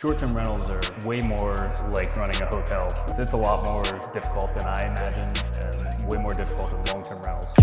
Short-term rentals are way more like running a hotel. It's a lot more difficult than I imagined and way more difficult than long-term rentals.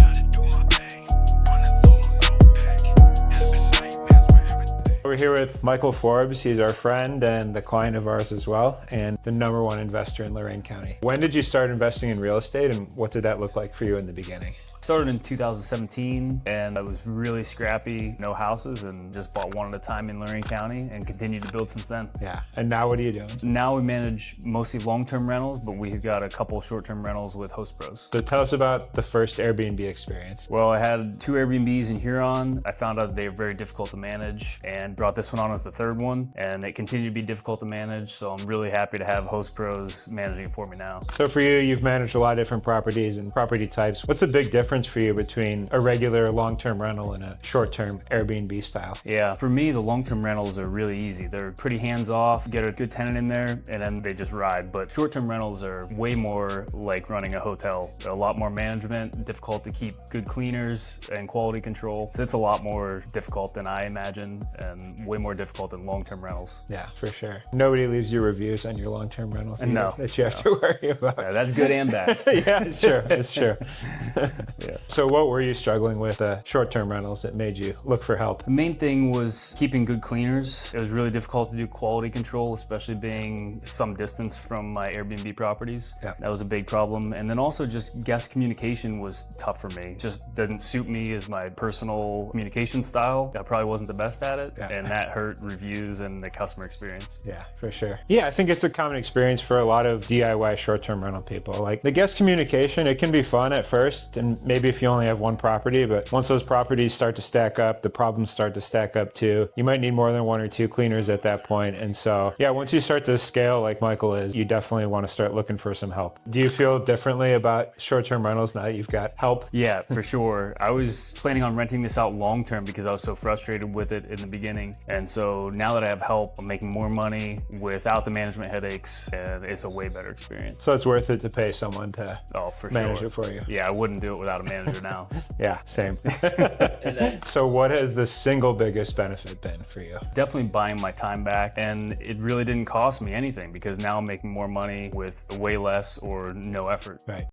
We're here with Michael Forbes. He's our friend and a client of ours as well, and the #1 investor in Lorain County. When did you start investing in real estate, and what did that look like for you in the beginning? Started in 2017 and I was really scrappy, no houses, and just bought one at a time in Lorain County and continued to build since then. Yeah, and now what are you doing? Now we manage mostly long-term rentals, but we've got a couple short-term rentals with Host Pros. So tell us about the first Airbnb experience. Well, I had 2 Airbnbs in Huron. I found out they were very difficult to manage and brought this one on as the 3rd one, and it continued to be difficult to manage, so I'm really happy to have Host Pros managing it for me now. So for you, you've managed a lot of different properties and property types. What's the big difference for you between a regular long-term rental and a short-term Airbnb style? Yeah, for me, the long-term rentals are really easy. They're pretty hands-off, get a good tenant in there, and then they just ride. But short-term rentals are way more like running a hotel. A lot more management, difficult to keep good cleaners and quality control. So it's a lot more difficult than I imagined and way more difficult than long-term rentals. Yeah, for sure. Nobody leaves you reviews on your long-term rentals either, No, that you have to worry about. Yeah, that's good and bad. Yeah, it's true. It's true. Yeah. So what were you struggling with short-term rentals that made you look for help? The main thing was keeping good cleaners. It was really difficult to do quality control, especially being some distance from my Airbnb properties. Yeah. That was a big problem. And then also just guest communication was tough for me. It just didn't suit me as my personal communication style. I probably wasn't the best at it. Yeah. And that hurt reviews and the customer experience. Yeah, for sure. Yeah, I think it's a common experience for a lot of DIY short-term rental people. Like the guest communication, it can be fun at first, and maybe if you only have one property, but once those properties start to stack up, the problems start to stack up too. You might need more than 1 or 2 cleaners at that point. And so, yeah, once you start to scale like Michael is, you definitely want to start looking for some help. Do you feel differently about short-term rentals now that you've got help? Yeah, for sure. I was planning on renting this out long-term because I was so frustrated with it in the beginning. And so now that I have help, I'm making more money without the management headaches, and it's a way better experience. So it's worth it to pay someone to manage it for you. Yeah, I wouldn't do it without a manager now. Yeah, same. So what has the single biggest benefit been for you? Definitely buying my time back, and it really didn't cost me anything because now I'm making more money with way less or no effort. Right.